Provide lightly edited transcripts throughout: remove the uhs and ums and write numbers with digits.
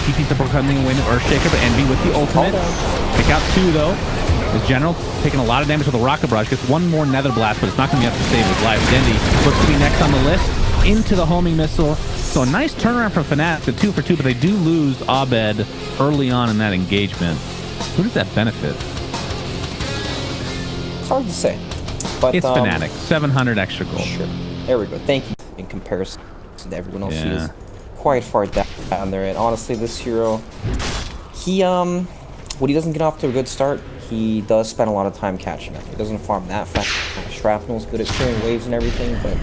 TP's the coming away with Earthshaker, but Envy with the ultimate. Pick out 2 though. His general taking a lot of damage with the Rocket Barrage. Gets 1 more Nether Blast, but it's not going to be enough to save his life. Dendi looks to be next on the list. Into the homing missile. So a nice turnaround from Fnatic to 2 for 2, but they do lose Abed early on in that engagement. Who does that benefit? It's hard to say. But it's Fnatic. 700 extra gold. Sure. There we go. Thank you. In comparison to everyone else, he is quite far down there. And honestly, this hero, when he doesn't get off to a good start, he does spend a lot of time catching up. He doesn't farm that fast. Shrapnel's good at clearing waves and everything, but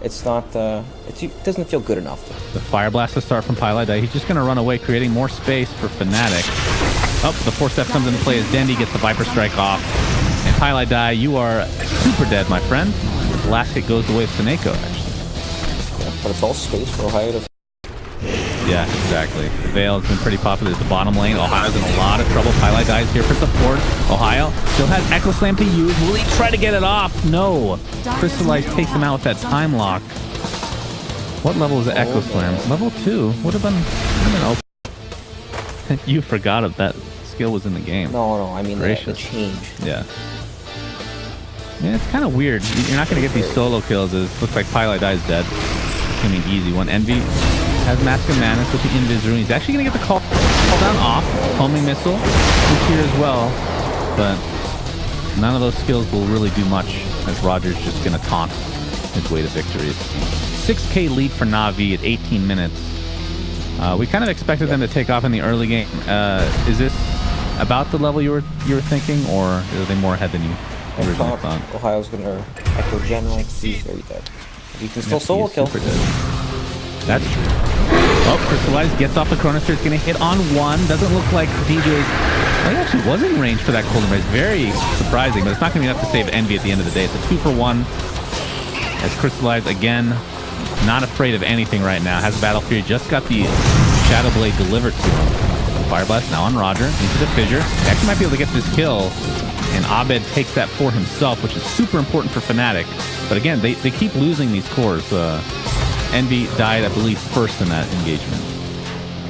it's not, it doesn't feel good enough. The Fire Blast to start from Pylai. He's just going to run away, creating more space for Fnatic. Oh, the 4-step comes into play as Dendi gets the Viper Strike off. And Pylai, you are super dead, my friend. The last hit goes the way of Seneko, actually. Yeah, but it's all space for Ohio to... Yeah, exactly. The Veil has been pretty popular. The bottom lane. Ohio's in a lot of trouble. Pylai is here for support. Ohio still has Echo Slam to use. Will he try to get it off? No. Crystallize takes him out with that time lock. What level is the Echo Slam? Level 2. Would have been open. You forgot if that skill was in the game. No, I mean the change. Yeah. Yeah, it's kind of weird. You're not going to get these solo kills. It looks like Pylai is dead. It's going to be an easy one. Envy has Mask of Madness with the Invis Rune. He's actually going to get the call down off. Homing Missile is here as well. But none of those skills will really do much as Roger's just going to taunt his way to victories. 6K lead for NaVi at 18 minutes. We kind of expected them to take off in the early game. Is this about the level you were thinking, or are they more ahead than you originally thought? Ohio's going to Echo General. He's very dead. You can still solo kill. That's true. Oh, Crystallize gets off the Chronosphere. It's going to hit on 1. Doesn't look like DJ's... Well, he actually was in range for that Golden Race. Very surprising, but it's not going to be enough to save Envy at the end of the day. It's a 2 for 1. As Crystallize, again, not afraid of anything right now. Has Battle Fury. Just got the Shadow Blade delivered to him. Fire Blast now on Roger. Into the Fissure. He actually might be able to get this kill. And Abed takes that for himself, which is super important for Fnatic. But again, they keep losing these cores. Envy died, I believe, first in that engagement.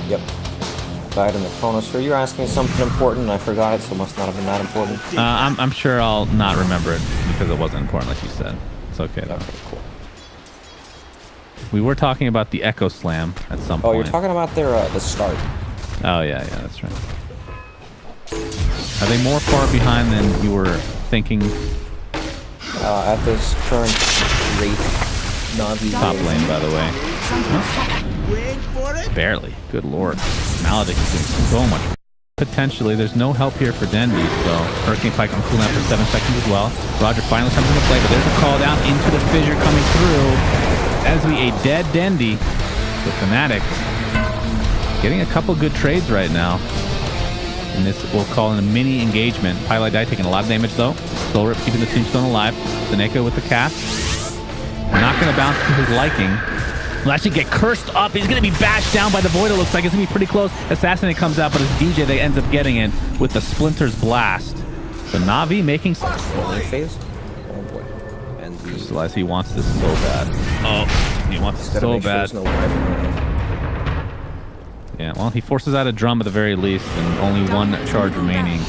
Yep. Died in the Chronosphere. You're asking something important, and I forgot it, so it must not have been that important. I'm sure I'll not remember it because it wasn't important, like you said. It's okay, though. Okay, cool. We were talking about the Echo Slam at some point. Oh, you're talking about their the start. Oh, yeah, that's right. Are they more far behind than you were thinking? At this current rate, NaVi top lane, by the way. Huh? Barely. Good lord. Maledict is doing so much. Potentially, there's no help here for Dendi, so Hurricane Pike can cool down for 7 seconds as well. Roger finally comes into play, but there's a call down into the Fissure coming through. That is a dead Dendi. So Fnatic getting a couple good trades right now. And this we'll call in a mini engagement. Pylai taking a lot of damage though. Soul Rip keeping the Tombstone alive. Seneko with the cast. Not going to bounce to his liking. Will actually get cursed up. He's going to be bashed down by the Void. It looks like it's going to be pretty close. Assassinate comes out, but it's DJ that ends up getting it with the Splinter's Blast. So NaVi making some phase. Oh boy. And Crystallize, he wants this so bad. Oh, he wants it so bad. Yeah, well, he forces out a drum at the very least, and only 1 charge remaining.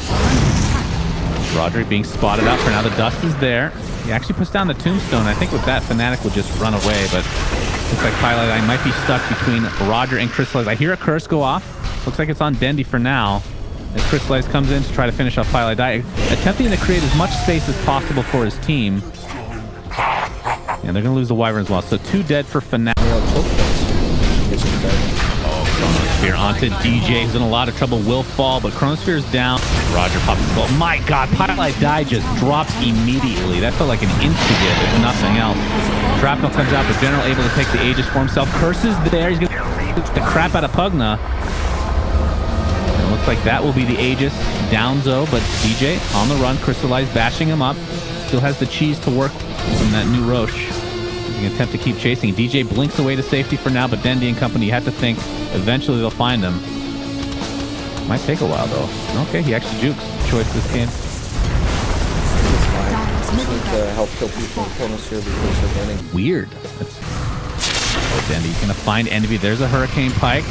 Roderick being spotted out for now. The dust is there. He actually puts down the Tombstone. I think with that, Fnatic would just run away, but looks like Pylai might be stuck between Roger and Crystallize. I hear a curse go off. Looks like it's on Dendi for now. As Crystallize comes in to try to finish off Pylai, attempting to create as much space as possible for his team. And they're going to lose the Wyvern as well. So 2 dead for Fnatic. Chronosphere onto DJ, who's in a lot of trouble, will fall, but Chronosphere's down. Roger pops the ball. My god, Pylai just drops immediately. That felt like an insta-get, if nothing else. Shrapnel comes out, but General able to take the Aegis for himself. Curses there. He's going to the crap out of Pugna. And it looks like that will be the Aegis. Downzo, but DJ on the run. Crystallize bashing him up. Still has the cheese to work from that new Roche. Attempt to keep chasing. DJ blinks away to safety for now, but Dendi and company, you have to think eventually they'll find him. Might take a while though. Okay, he actually jukes. Choice this game. To help kill people in Chronosphere because they're running. Weird. That's... Oh, Dendi gonna find Envy. There's a Hurricane Pike.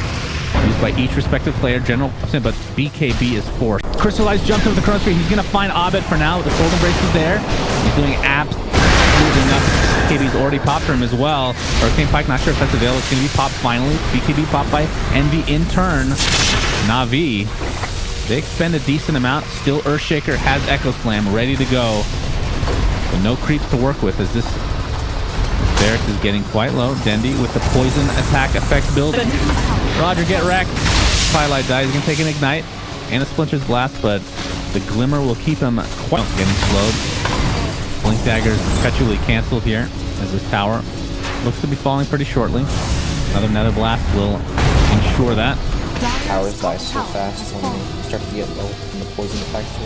Use by each respective player. General, but BKB is forced. Crystallized jumps over the Chronosphere. He's going to find Abed for now. The Golden Brace is there. He's doing absolutely nothing. BKB's already popped for him as well. Hurricane Pike, not sure if that's available. It's going to be popped finally. BKB popped by Envy in turn. NaVi, they expend a decent amount. Still Earthshaker has Echo Slam ready to go. But no creeps to work with as this Barracks is getting quite low. Dendi with the poison attack effect building. Roger, get wrecked. Twilight dies. He's going to take an Ignite and a Splinter's Blast, but the Glimmer will keep him quite getting slowed. Blink Dagger is perpetually canceled here as this tower looks to be falling pretty shortly. Another Nether Blast will ensure that. Towers die so fast when they start to get low from the poison effects.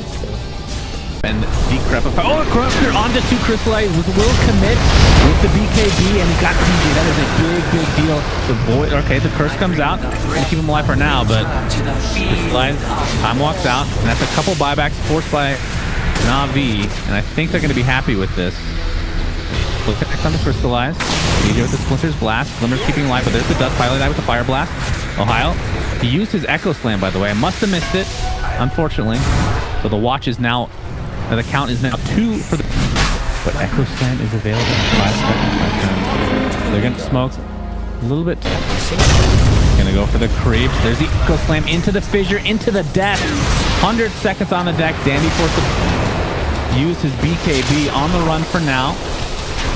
And Decrepify. Oh, Chronosphere onto 2 Crystallite will commit with the BKB, and he got TJ. That is a big deal. The void. Okay, the curse comes out. Gonna keep him alive for now, but Crystallite, time walks out, and that's a couple buybacks forced by NaVi, and I think they're gonna be happy with this. Look at on the Crystallize. TJ with the Splinter's Blast. Glimmer's keeping alive, but there's the Dust. Pilot with the Fire Blast. Ohio. He used his Echo Slam, by the way. I must have missed it, unfortunately. So the watch is now. The count is now 2 for the... But Echo Slam is available in 5 seconds, my friend. They're going to smoke a little bit. Going to go for the creeps. There's the Echo Slam into the fissure, into the deck. 100 seconds on the deck. Dandy forced to use his BKB on the run for now.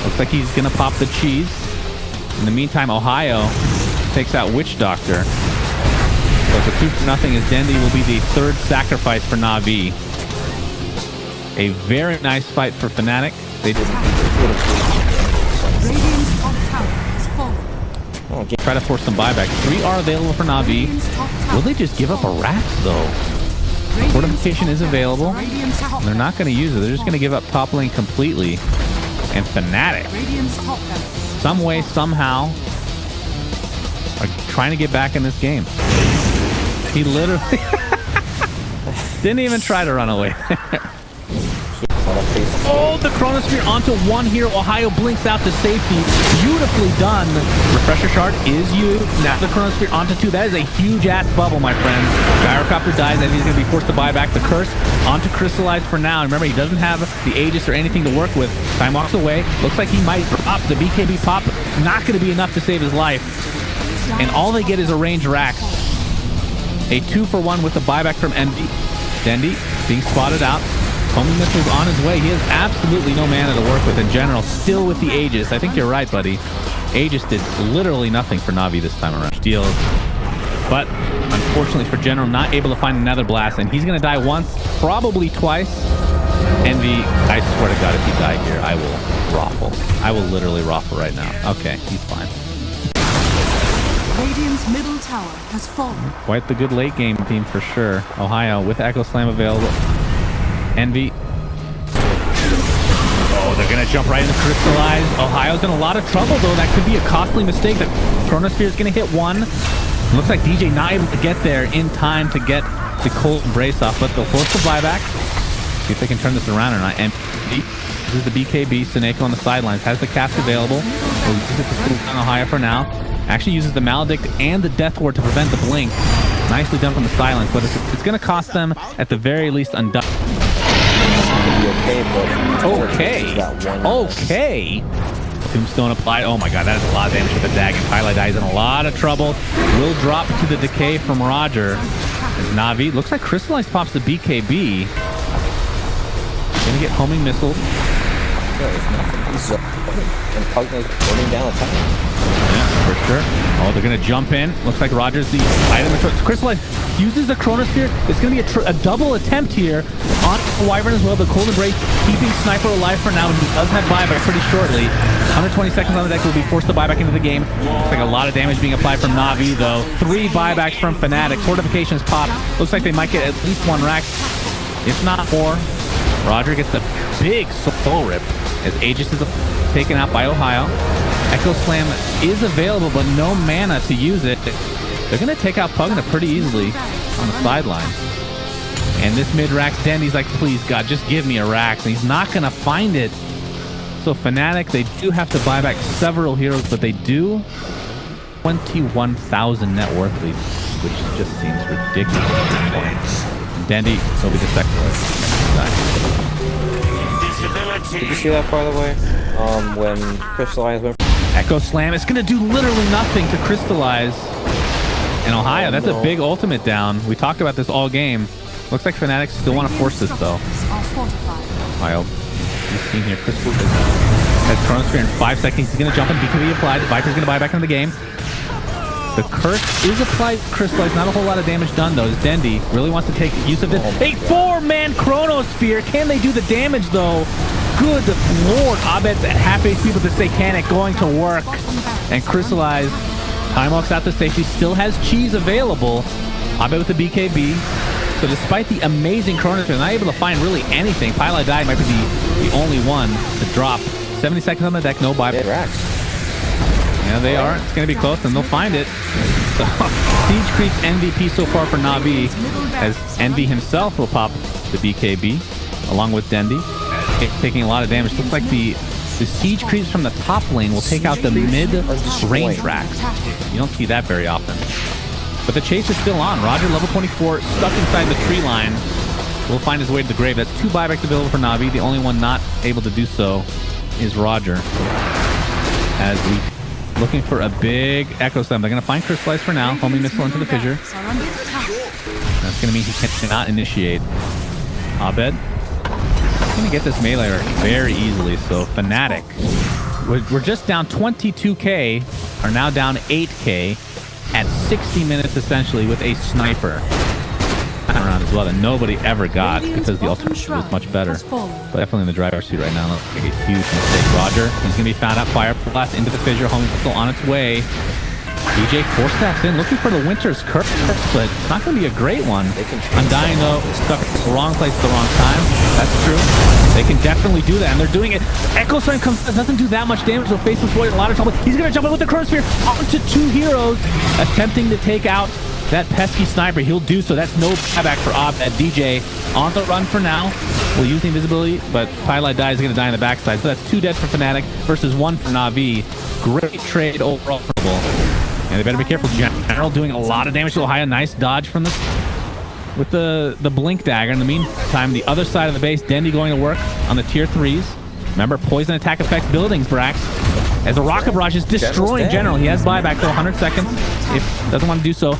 Looks like he's going to pop the cheese. In the meantime, Ohio takes out Witch Doctor. So it's a 2-0 as Dendi will be the 3rd sacrifice for NaVi. A very nice fight for Fnatic. They did try to force some buybacks. 3 are available for NaVi. Will they just give up a Rax though? Fortification is available. And they're not going to use it. They're just going to give up top lane completely. And Fnatic, some way, somehow, are trying to get back in this game. He literally didn't even try to run away. Oh, the Chronosphere onto 1 here. Ohio blinks out to safety. Beautifully done. Refresher Shard is used. Now the Chronosphere onto 2. That is a huge-ass bubble, my friends. Gyrocopter dies, and he's going to be forced to buy back the Curse. Onto Crystallize for now. Remember, he doesn't have the Aegis or anything to work with. Time walks away. Looks like he might drop the BKB pop. Not going to be enough to save his life. And all they get is a range Rax. A 2-for-1 with the buyback from Envy. Dendi being spotted out. Homing Missile's on his way. He has absolutely no mana to work with in general. Still with the Aegis. I think you're right, buddy. Aegis did literally nothing for NaVi this time around. Deal. But unfortunately for General, not able to find another blast. And he's going to die once, probably twice. Envy, I swear to God, if he died here, I will raffle. I will literally raffle right now. Okay, he's fine. Radiant's middle tower has fallen. Quite the good late game team for sure. Ohio with Echo Slam available. Envy. Oh, they're going to jump right into Crystallize. Ohio's in a lot of trouble, though. That could be a costly mistake. The Chronosphere is going to hit 1. Looks like DJ not able to get there in time to get the Cold Embrace off, but they'll force the buyback. See if they can turn this around or not. And this is the BKB. Seneko on the sidelines has the cast available. We'll use it to slow down Ohio for now. Actually uses the Maledict and the Death Ward to prevent the blink. Nicely done from the silence, but it's going to cost them at the very least undone. Okay. Tombstone applied. Oh my God, that is a lot of damage with the Dag. And Kyla dies in a lot of trouble. Will drop to the decay from Roger. As NaVi looks like Crystallize pops the BKB. Gonna get homing missile. And Pugna's burning down a tower. Yeah, for sure. Oh, they're gonna jump in. Looks like Roger's the item. Crystallize uses the Chronosphere. It's gonna be a double attempt here on Wyvern as well. The Cold Embrace keeping Sniper alive for now. He does have buyback pretty shortly. 120 seconds on the deck will be forced to buy back into the game. Looks like a lot of damage being applied from NaVi though. 3 buybacks from Fnatic. Fortifications pop. Looks like they might get at least 1 rack, if not 4. Roger gets the big soul rip as Aegis is taken out by Ohio. Echo Slam is available, but no mana to use it. They're going to take out Pugna pretty easily on the sideline. And this mid-Rax, Dendi's like, please, God, just give me a Rax. And he's not going to find it. So Fnatic, they do have to buy back several heroes, but they do 21,000 net worth lead. which just seems ridiculous at this point. And Dandy will be the second one. Did you see that, by the way? When Crystallize went Echo Slam. It's going to do literally nothing to Crystallize. And Ohio, that's a big ultimate down. We talked about this all game. Looks like Fnatic still want to force this, though. Ohio. You've seen here, Crystal has Chronosphere in 5 seconds. He's going to jump in. BKB applied. Viper's going to buy back into the game. The curse is applied to Crystallize. Not a whole lot of damage done, though, as Dendi really wants to take use of this. A 4-man Chronosphere. Can they do the damage, though? Good lord. Abed's at half HP with the Satanic going to work. And Crystallize time walks out to safety. Still has cheese available. Abed with the BKB. So despite the amazing Chronosphere, not able to find really anything. Pylai Die might be the only one to drop. 70 seconds on the deck, no buyback. Yeah, they are. It's going to be close, and they'll find it. So, Siege Creep's MVP so far for NaVi, as Envy himself will pop the BKB, along with Dendi, taking a lot of damage. Looks like the Siege Creeps from the top lane will take out the mid-range racks. You don't see that very often. But the chase is still on. Roger, level 24, stuck inside the tree line, will find his way to the grave. That's 2 buybacks available for NaVi. The only one not able to do so is Roger. As we looking for a big Echo Slam. They're going to find Crystallize for now. Homing missile into the fissure. That's going to mean he cannot initiate. Abed going to get this melee very easily. So Fnatic, we're just down 22k, are now down 8k at 60 minutes essentially with a sniper around as well that nobody ever got because the ultimate was much better. But definitely in the driver's seat right now. Looks like a huge mistake. Roger, he's going to be found out. Fire blast into the fissure. Homing missile on its way. DJ 4 steps in, looking for the Winter's Curse, but it's not going to be a great one. Undying, though, stuck at the wrong place at the wrong time. That's true. They can definitely do that, and they're doing it. Echo Slam doesn't do that much damage, so Faceless Void in a lot of trouble. He's going to jump in with the Chronosphere onto 2 heroes, attempting to take out that pesky sniper. He'll do so. That's no buyback for Abed. DJ on the run for now. Will use the invisibility, but Pylai Die is going to die on the backside. So that's 2 dead for Fnatic versus 1 for NaVi. Great trade overall for the ball. And they better be careful. General doing a lot of damage to Ohio. Nice dodge from this with the Blink Dagger. In the meantime, the other side of the base, Dendi going to work on the tier 3s. Remember, poison attack affects buildings, Brax. As a Rocket Barrage is destroying General. He has buyback for 100 seconds if doesn't want to do so.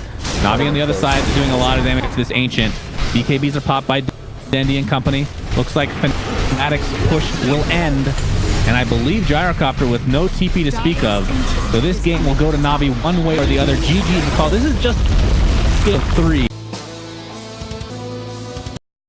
NaVi on the other side is doing a lot of damage to this Ancient. BKBs are popped by Dendi and company. Looks like Fnatic's push will end. And I believe Gyrocopter with no TP to speak of. So this game will go to NaVi one way or the other. GG is the call. This is just game 3.